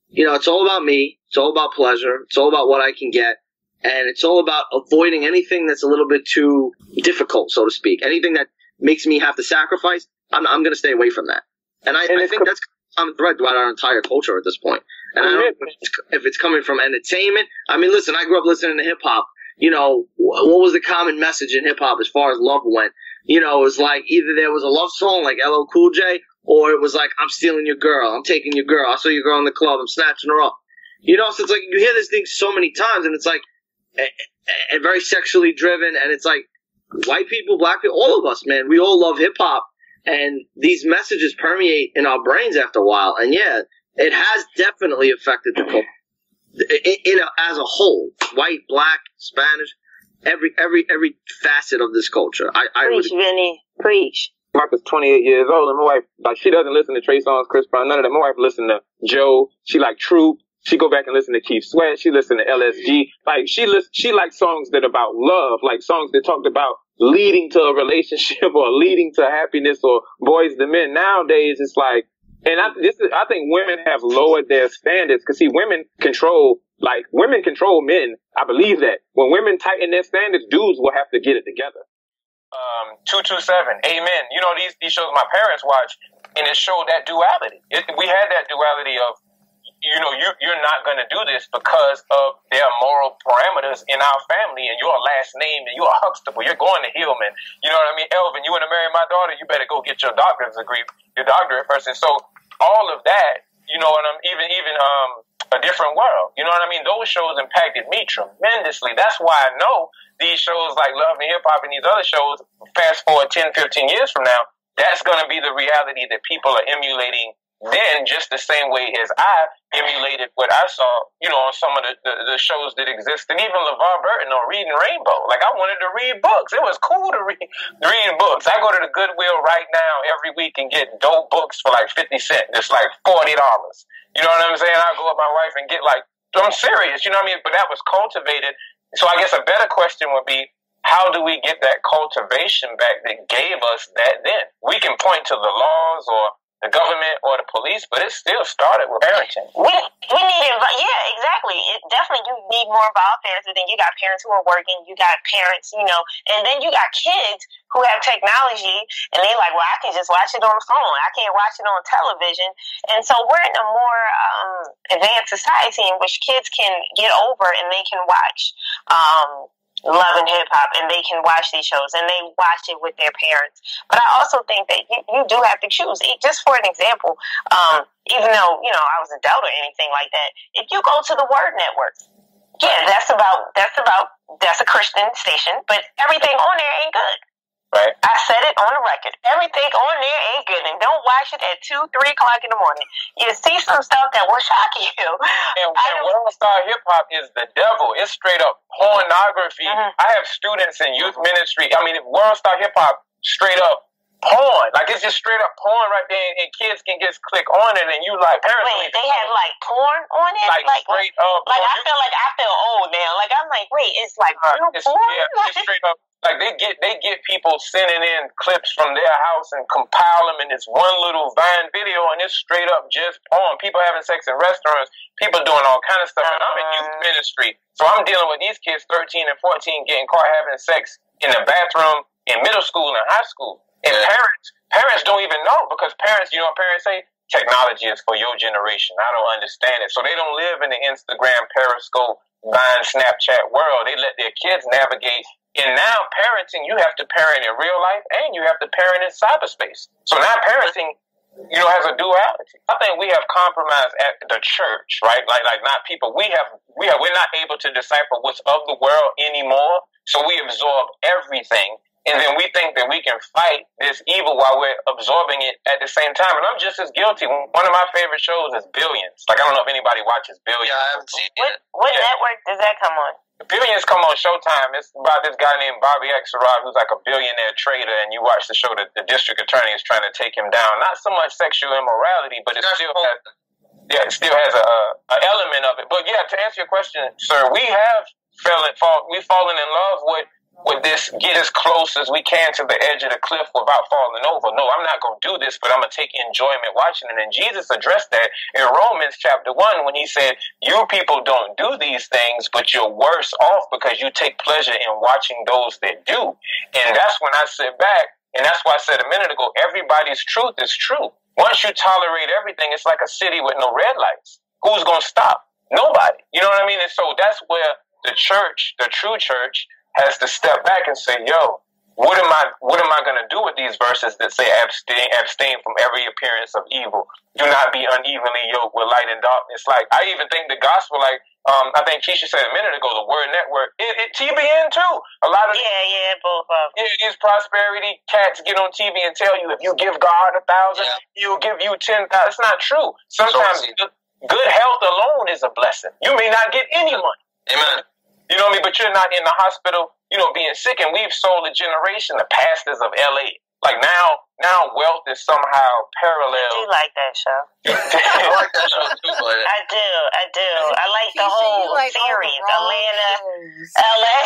it's all about me. It's all about pleasure. It's all about what I can get. And it's all about avoiding anything that's a little bit too difficult, so to speak. Anything that makes me have to sacrifice, I'm going to stay away from that. And I think that's a common thread throughout our entire culture at this point. And I don't know if it's coming from entertainment. I mean, listen, I grew up listening to hip hop. What was the common message in hip hop as far as love went? It was like, either there was a love song like LL Cool J, or it was like, I'm stealing your girl, I'm taking your girl, I saw your girl in the club, I'm snatching her up. So it's like, you hear this thing so many times, and it's like, and very sexually driven, and it's like, white people, black people, all of us, man, we all love hip hop, and these messages permeate in our brains after a while, and yeah, it has definitely affected the culture as a whole, white, black, Spanish, every facet of this culture. Preach, Vinny, preach. My wife is 28 years old, and my wife, like, she doesn't listen to Trey Songz, Chris Brown, none of that. My wife listen to Joe. She like Troop. She go back and listen to Keith Sweat. She listen to LSG. Like, she likes songs that about love, like songs that talked about leading to a relationship or leading to happiness or boys to men. Nowadays, it's like, and I think women have lowered their standards, because see, women control men. I believe that when women tighten their standards, dudes will have to get it together. 227, Amen. These shows my parents watch, and it showed that duality. We had that duality of, you're not going to do this because of their moral parameters in our family, and your last name, and you're a Huxtable, you're going to Hillman. You know what I mean? Elvin, you want to marry my daughter, you better go get your doctorate first. And so all of that, even A Different World. You know what I mean? Those shows impacted me tremendously. That's why I know these shows like Love and Hip Hop and these other shows, fast forward 10, 15 years from now, that's going to be the reality that people are emulating then, just the same way as I emulated what I saw, on some of the shows that exist. And even LeVar Burton on Reading Rainbow. Like, I wanted to read books. It was cool to read books. I go to the Goodwill right now every week and get dope books for like 50 cents. It's like $40. You know what I'm saying? I'll go with my wife and get like, I'm serious, you know what I mean? But that was cultivated. So I guess a better question would be, how do we get that cultivation back that gave us that then? We can point to the laws or the government or the police, but it still started with parenting. We need exactly. It definitely, you need more involved parents, and then you got parents who are working, you got parents, and then you got kids who have technology, and they like, well, I can just watch it on the phone. I can't watch it on television. And so we're in a more advanced society in which kids can get over and they can watch Love and Hip Hop, and they can watch these shows, and they watch it with their parents. But I also think that you do have to choose. Just for an example, even though, I was adult or anything like that, if you go to the Word Network, that's a Christian station, but everything on there ain't good. Right. I said it on the record. Everything on there ain't good, and don't watch it at 2, 3 o'clock in the morning. You see some stuff that will shock you. And World Star Hip Hop is the devil. It's straight up pornography. Mm-hmm. I have students in youth ministry. I mean, World Star Hip Hop, straight up porn. Like, it's just straight up porn right there, and kids can just click on it, and you like, parents. Wait, they have like porn on it? Like straight up. Like, I feel old now. Like, I'm like, wait, it's like real porn? Yeah, it's straight up. Like, they get people sending in clips from their house and compile them in this one little Vine video, and it's straight up just porn. People having sex in restaurants, people doing all kind of stuff. And I'm in youth ministry, so I'm dealing with these kids 13 and 14 getting caught having sex in the bathroom in middle school and high school. And parents don't even know, because parents say, technology is for your generation. I don't understand it. So they don't live in the Instagram, Periscope, Vine, Snapchat world. They let their kids navigate. And now parenting, you have to parent in real life and you have to parent in cyberspace. So now parenting, has a duality. I think we have compromised at the church, right? Like not people. We're not able to decipher what's of the world anymore. So we absorb everything. And then we think that we can fight this evil while we're absorbing it at the same time. And I'm just as guilty. One of my favorite shows is Billions. Like, I don't know if anybody watches Billions. Yeah, I haven't seen it. What network does that come on? Billions come on Showtime. It's about this guy named Bobby Axelrod, who's like a billionaire trader, and you watch the show, the district attorney is trying to take him down. Not so much sexual immorality, but it still has a element of it. But yeah, to answer your question, sir, we have fallen in love with this, get as close as we can to the edge of the cliff without falling over. No, I'm not going to do this, but I'm going to take enjoyment watching it. And Jesus addressed that in Romans chapter 1 when he said, you people don't do these things, but you're worse off because you take pleasure in watching those that do. And that's when I sit back, and that's why I said a minute ago, everybody's truth is true. Once you tolerate everything, it's like a city with no red lights. Who's going to stop? Nobody. You know what I mean? And so that's where the church, the true church, has to step back and say, yo, what am I going to do with these verses that say abstain from every appearance of evil? Do not be unevenly yoked with light and darkness. Like, I even think the gospel, like, I think Keisha said a minute ago, the Word Network, it TBN too. A lot of both of them. Yeah, these prosperity cats get on TV and tell you if you give God 1,000, he'll give you 10,000. It's not true. Sometimes good health alone is a blessing. You may not get any money. Amen. You know what I mean? But you're not in the hospital, being sick. And we've sold a generation, the pastors of LA. Like now wealth is somehow parallel. I do like that show. I like that show too, but I do. I like the whole series. Atlanta, LA.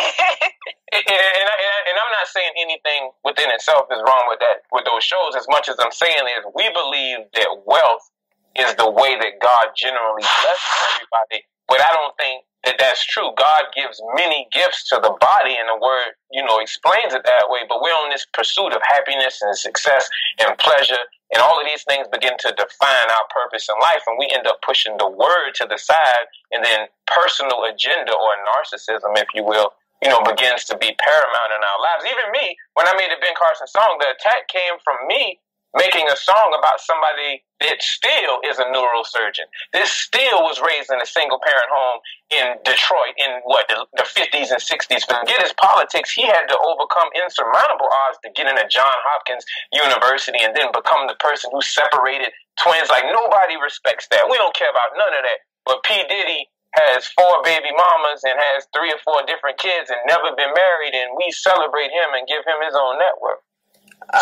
and I'm not saying anything within itself is wrong with those shows. As much as I'm saying is we believe that wealth is the way that God generally blesses everybody. But I don't think that's true. God gives many gifts to the body, and the word, explains it that way. But we're on this pursuit of happiness and success and pleasure, and all of these things begin to define our purpose in life, and we end up pushing the word to the side, and then personal agenda or narcissism, if you will, begins to be paramount in our lives. Even me, when I made the Ben Carson song, the attack came from me making a song about somebody that still is a neurosurgeon. This still was raised in a single-parent home in Detroit in, the 50s and 60s. Forget his politics. He had to overcome insurmountable odds to get into Johns Hopkins University and then become the person who separated twins. Like, nobody respects that. We don't care about none of that. But P. Diddy has 4 baby mamas and has 3 or 4 different kids and never been married, and we celebrate him and give him his own network.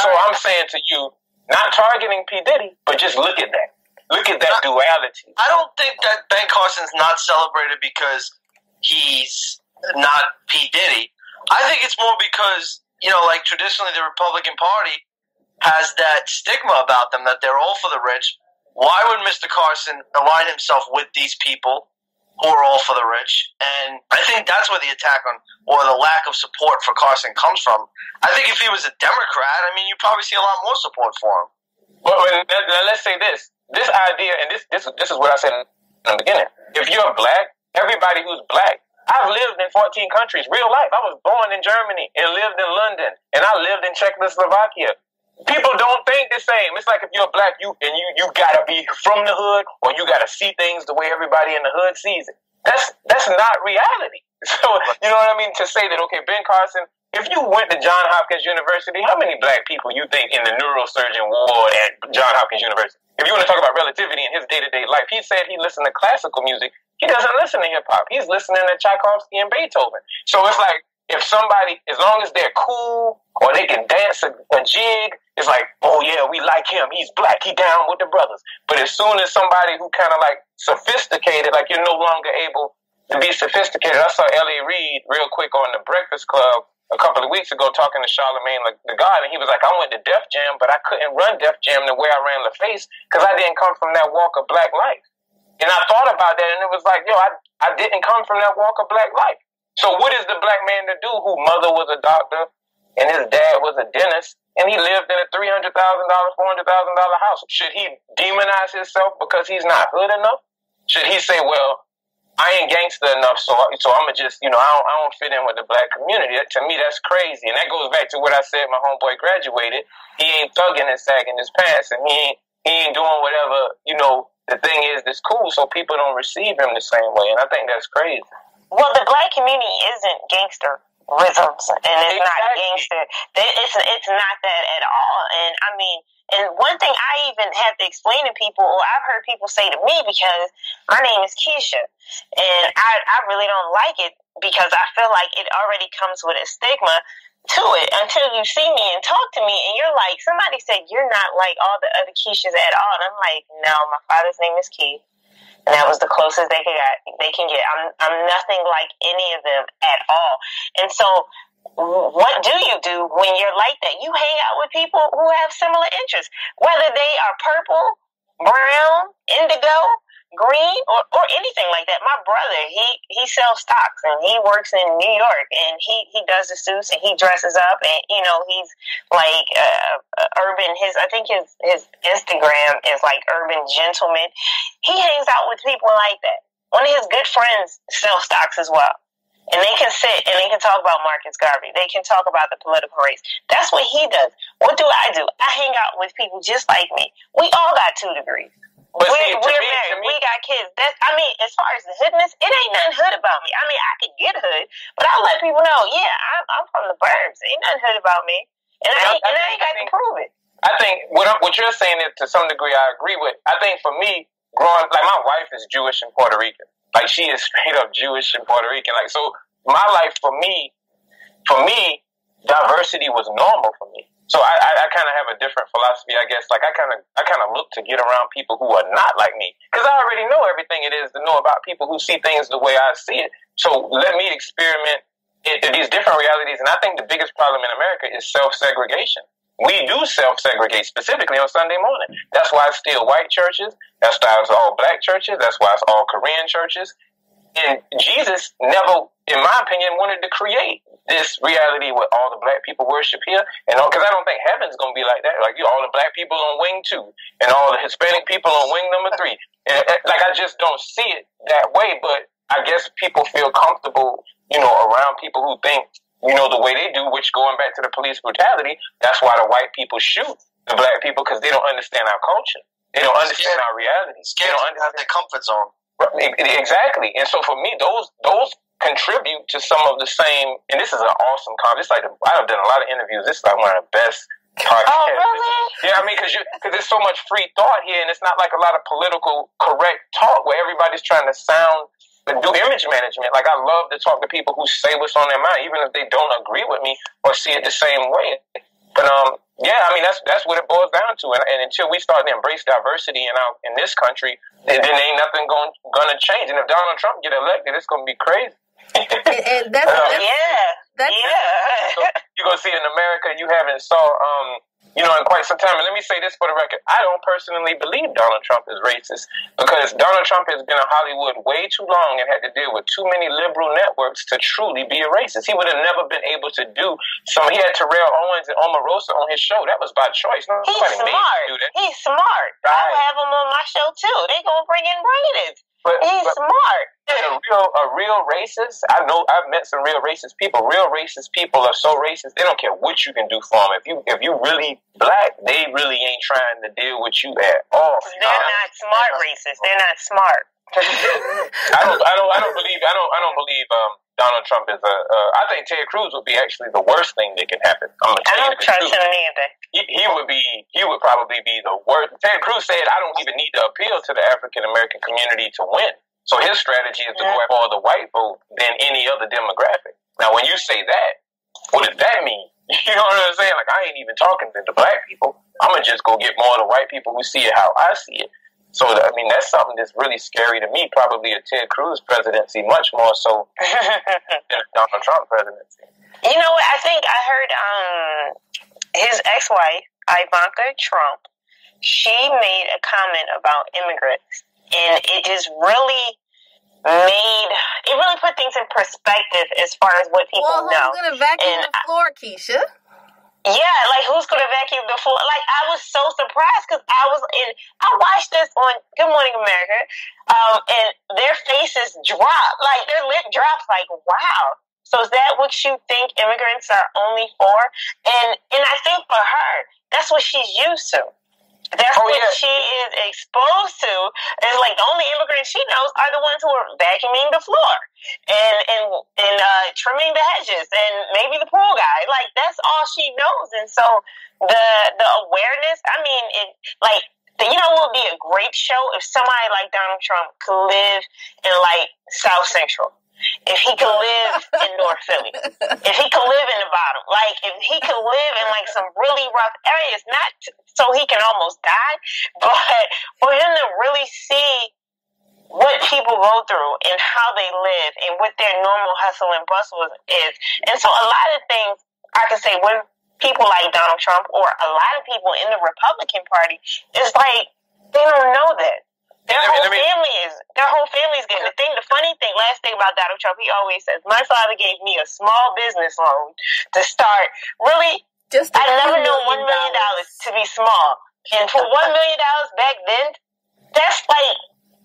So I'm saying to you, not targeting P. Diddy, but just look at that. look at that duality. I don't think that Ben Carson's not celebrated because he's not P. Diddy. I think it's more because, like traditionally the Republican Party has that stigma about them that they're all for the rich. Why would Mr. Carson align himself with these people who are all for the rich? And I think that's where the attack on, or the lack of support for Carson comes from. I think if he was a Democrat, you'd probably see a lot more support for him. Well, let's say this idea, and this is what I said in the beginning. If you're black, everybody who's black, I've lived in 14 countries, real life. I was born in Germany and lived in London, and I lived in Czechoslovakia. People don't think the same. It's like if you're black, you gotta be from the hood, or you gotta see things the way everybody in the hood sees it. That's not reality. So, you know what I mean? To say that, okay, Ben Carson, if you went to Johns Hopkins University, how many black people you think in the neurosurgeon ward at Johns Hopkins University? If you want to talk about relativity in his day-to-day life, he said he listened to classical music. He doesn't listen to hip-hop. He's listening to Tchaikovsky and Beethoven. So it's like, if somebody, as long as they're cool or they can dance a jig, it's like, oh yeah, we like him. He's black. He down with the brothers. But as soon as somebody who kind of like sophisticated, like you're no longer able to be sophisticated. I saw L.A. Reid real quick on the Breakfast Club a couple of weeks ago talking to Charlamagne the God, and he was like, I went to Def Jam, but I couldn't run Def Jam the way I ran LaFace because I didn't come from that walk of black life. And I thought about that, and it was like, I didn't come from that walk of black life. So what is the black man to do whose mother was a doctor and his dad was a dentist, and he lived in a $300,000, $400,000 house? Should he demonize himself because he's not hood enough? Should he say, well, I ain't gangster enough, so I'm going to just, I don't fit in with the black community? To me, that's crazy. And that goes back to what I said, my homeboy graduated. He ain't thugging and sagging his pants, and he ain't doing whatever, the thing is that's cool, so people don't receive him the same way. And I think that's crazy. Well, the black community isn't gangsterisms, and it's not gangster. It's not that at all. And one thing I even have to explain to people, or I've heard people say to me, because my name is Keisha, and I really don't like it because I feel like it already comes with a stigma to it until you see me and talk to me, and you're like, somebody said you're not like all the other Keishas at all, and I'm like, no, my father's name is Keith. And that was the closest they can get. I'm nothing like any of them at all. And so what do you do when you're like that? You hang out with people who have similar interests, whether they are purple, brown, indigo, green, or anything like that. My brother, he sells stocks, and he works in New York, and he does the suits, and he dresses up, and he's like urban. I think his Instagram is like Urban Gentleman. He hangs out with people like that. One of his good friends sells stocks as well. And they can sit and they can talk about Marcus Garvey. They can talk about the political race. That's what he does. What do? I hang out with people just like me. We all got 2 degrees. But we're married. We got kids. As far as the hoodness, it ain't nothing hood about me. I could get hood, but I'll let people know, I'm from the burbs. Ain't nothing hood about me. And I ain't got to prove it. I think what you're saying is, to some degree, I agree with. I think for me, growing, like, my wife is Jewish and Puerto Rican. Like, she is straight up Jewish and Puerto Rican. Like, so my life, for me, diversity was normal for me. So I kind of have a different philosophy, I guess. Like, I kind of look to get around people who are not like me, because I already know everything it is to know about people who see things the way I see it. So let me experiment in these different realities. And I think the biggest problem in America is self-segregation. We do self-segregate, specifically on Sunday morning. That's why it's still white churches. That's why it's all black churches. That's why it's all Korean churches. And Jesus never, in my opinion, wanted to create this reality with all the black people worship here. And because I don't think heaven's going to be like that. Like, all the black people on wing 2 and all the Hispanic people on wing number 3. And, like, I just don't see it that way. But I guess people feel comfortable, around people who think, the way they do, which, going back to the police brutality, that's why the white people shoot the black people, because they don't understand our culture. They don't understand our reality. They don't understand their comfort zone. Exactly. And so for me, those contribute to some of the same, and this is an awesome concept. I've done a lot of interviews. This is like one of the best podcasts. Oh, really? Yeah, because there's so much free thought here, and it's not like a lot of political correct talk where everybody's trying to do image management. Like, I love to talk to people who say what's on their mind, even if they don't agree with me or see it the same way. But yeah, I mean that's what it boils down to, and until we start to embrace diversity in this country, then ain't nothing gonna change. And if Donald Trump get elected, it's gonna be crazy. and that's so you're gonna see in America you haven't saw in quite some time. And let me say this for the record: I don't personally believe Donald Trump is racist because Donald Trump has been in Hollywood way too long and had to deal with too many liberal networks to truly be a racist. He would have never been able to do some. He had Terrell Owens and Omarosa on his show. That was by choice. Nobody He's made him do that. He's smart. Right. I'll have him on my show too. They gonna bring in ratings. He's smart. A real racist. I know I've met some real racist people. Real racist people are so racist they don't care what you can do for them. If you really black, they really ain't trying to deal with you at all. They're not smart racists. They're not smart. I don't believe Donald Trump is I think Ted Cruz would be actually the worst thing that can happen. I don't trust him either. He would probably be the worst. Ted Cruz said, I don't even need to appeal to the African American community to win. So his strategy is to go after all the white vote than any other demographic. Now, when you say that, what does that mean? You know what I'm saying? Like, I ain't even talking to the black people. I'm going to just go get more of the white people who see it how I see it. So, I mean, that's something that's really scary to me, probably a Ted Cruz presidency, much more so than a Donald Trump presidency. You know what? I think I heard his ex-wife, Ivanka Trump, she made a comment about immigrants, and it just really put things in perspective as far as what people know. Well, who's going to vacuum the floor, Keisha? Yeah, like who's gonna vacuum the floor? Like I was so surprised because I watched this on Good Morning America, and their faces drop, like their lip drops. Like wow, so is that what you think immigrants are only for? And I think for her, that's what she's used to. That's what she is exposed to. It's like the only immigrants she knows are the ones who are vacuuming the floor and trimming the hedges and maybe the pool guy. Like that's all she knows. And so the awareness. I mean, what would be a great show if somebody like Donald Trump could live in like South Central. If he could live in North Philly, if he could live in the bottom, like if he could live in like some really rough areas, not so he can almost die, but for him to really see what people go through and how they live and what their normal hustle and bustle is. And so a lot of things I can say when people like Donald Trump or a lot of people in the Republican Party, it's like they don't know that. Their whole family is getting the funny thing, last thing about Donald Trump, he always says, my father gave me a small business loan to start. Really, I never knew $1 million to be small. And for $1 million back then, that's like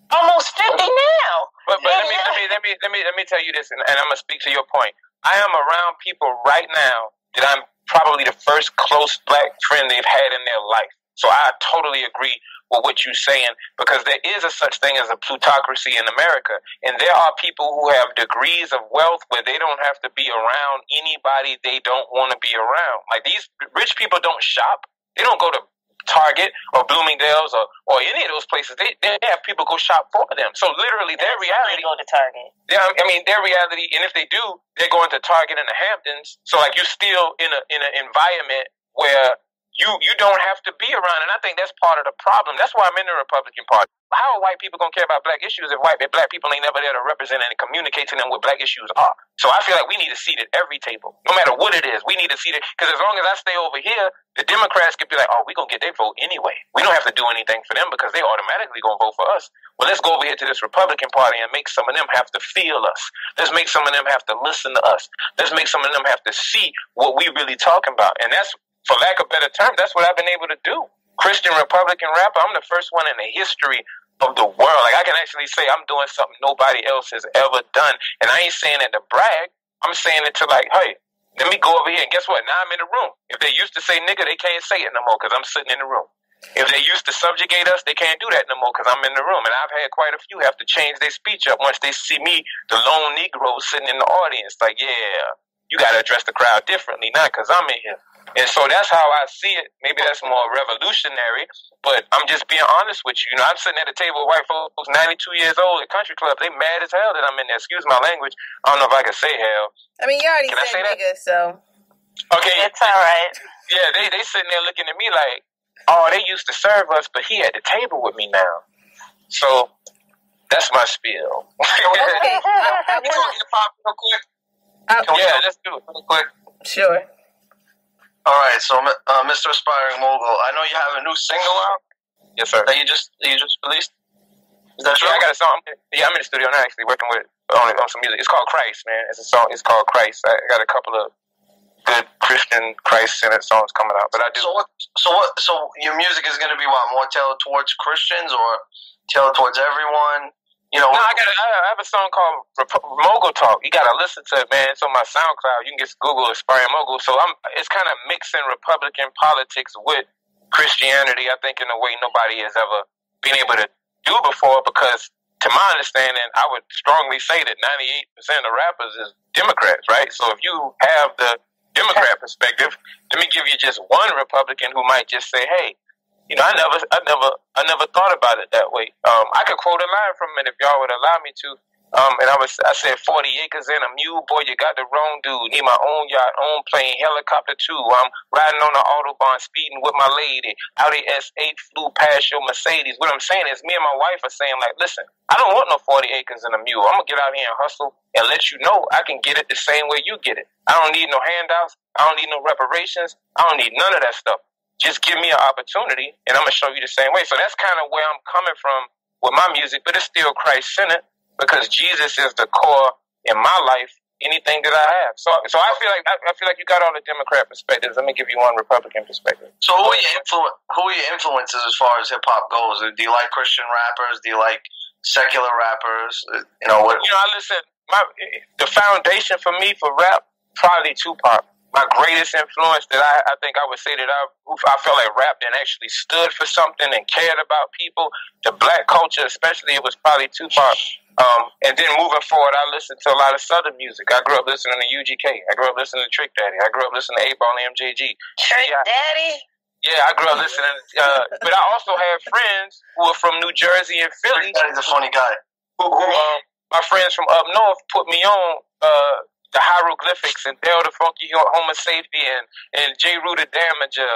almost 50 now. But let me tell you this, and I'm gonna speak to your point. I am around people right now that I'm probably the first close black friend they've had in their life. So I totally agree with what you're saying, because there is a such thing as a plutocracy in America, and there are people who have degrees of wealth where they don't have to be around anybody they don't want to be around. Like these rich people don't shop. They don't go to Target or Bloomingdale's or any of those places. They have people go shop for them. So literally their reality. Go to Target. Yeah, I mean their reality, and if they do, they're going to Target in the Hamptons. So like you're still in an environment where you don't have to be around, and I think that's part of the problem. That's why I'm in the Republican Party. How are white people going to care about black issues if black people ain't never there to represent and communicate to them what black issues are? So I feel like we need a seat at every table, no matter what it is. We need a seat because as long as I stay over here, the Democrats could be like, oh, we're going to get their vote anyway. We don't have to do anything for them because they automatically going to vote for us. Well, let's go over here to this Republican Party and make some of them have to feel us. Let's make some of them have to listen to us. Let's make some of them have to see what we really talking about. And that's, for lack of better terms, that's what I've been able to do. Christian Republican rapper, I'm the first one in the history of the world. Like I can actually say I'm doing something nobody else has ever done. And I ain't saying it to brag. I'm saying it to like, hey, let me go over here. And guess what? Now I'm in the room. If they used to say nigga, they can't say it no more because I'm sitting in the room. If they used to subjugate us, they can't do that no more because I'm in the room. And I've had quite a few have to change their speech up once they see me, the lone Negro sitting in the audience. Like, yeah, you got to address the crowd differently now because I'm in here. And so that's how I see it. Maybe that's more revolutionary, but I'm just being honest with you. You know, I'm sitting at a table with white folks, 92 years old at country clubs. They mad as hell that I'm in there. Excuse my language. I don't know if I can say hell. I mean, you already said nigga, so. Okay, It's all right. yeah, they sitting there looking at me like, oh, they used to serve us, but he at the table with me now. So that's my spiel. Okay. I Can we go hip hop real quick? Let's do it real quick. Sure. All right, so Mr. Aspiring Mogul, I know you have a new single out. Yes, sir. That you just released. Is that true? Yeah, I got a song. Yeah, I'm in the studio now actually working with on some music. It's called Christ, man. It's a song. It's called Christ. I got a couple of good Christian Christ-centered songs coming out. But I do. So your music is going to be what, more tailored towards Christians or tailored towards everyone? You know. No, I have a song called Mogul Talk. You gotta listen to it, man. It's on my SoundCloud. You can just Google Aspiring Mogul. So it's kind of mixing Republican politics with Christianity. I think in a way nobody has ever been able to do before, because to my understanding, I would strongly say that 98% of rappers is Democrats, right? So if you have the Democrat perspective, let me give you just one Republican who might just say, hey, you know, I never thought about it that way. I could quote a line from it if y'all would allow me to. And I said 40 acres and a mule, boy, you got the wrong dude. Need my own yacht, own plane, helicopter too. I'm riding on the Autobahn, speeding with my lady. Audi S8 flew past your Mercedes. What I'm saying is, me and my wife are saying, like, listen, I don't want no 40 acres and a mule. I'm gonna get out here and hustle and let you know I can get it the same way you get it. I don't need no handouts. I don't need no reparations. I don't need none of that stuff. Just give me an opportunity, and I'm gonna show you the same way. So that's kind of where I'm coming from with my music, but it's still Christ-centered, because Jesus is the core in my life. Anything that I have, so I feel like you got all the Democrat perspectives. Let me give you one Republican perspective. So who are your influences as far as hip hop goes? Do you like Christian rappers? Do you like secular rappers? You know what? You know, I listen. The foundation for me for rap, probably Tupac. My greatest influence that I think I would say that I felt like rap and actually stood for something and cared about people, the black culture especially, it was probably Tupac. And then moving forward, I listened to a lot of Southern music. I grew up listening to UGK. I grew up listening to Trick Daddy. I grew up listening to 8-Ball and MJG. Trick Daddy? Yeah, I grew up listening. But I also had friends who were from New Jersey and Philly. Trick Daddy's a funny guy. My friends from up north put me on the hieroglyphics and Dale the Funky Homo Sapien and J. Rue the Damager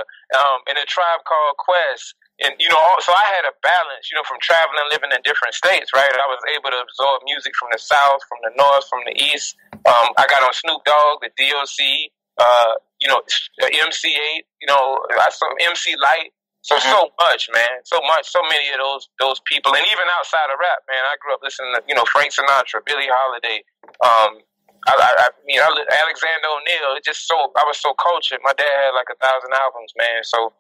and a Tribe Called Quest. And, you know, so I had a balance, you know, from traveling and living in different states, right? I was able to absorb music from the South, from the North, from the East. I got on Snoop Dogg, the DOC, you know, MC8, you know, I saw MC Light. So much, man. So much. So many of those people. And even outside of rap, man, I grew up listening to, you know, Frank Sinatra, Billie Holiday, Alexander O'Neal. I was so cultured. My dad had like 1,000 albums, man. So,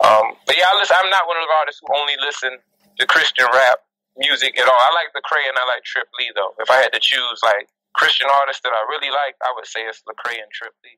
but yeah, I'm not one of the artists who only listen to Christian rap music at all. I like Lecrae and I like Trip Lee, though. If I had to choose like Christian artists that I really like, I would say it's Lecrae and Trip Lee.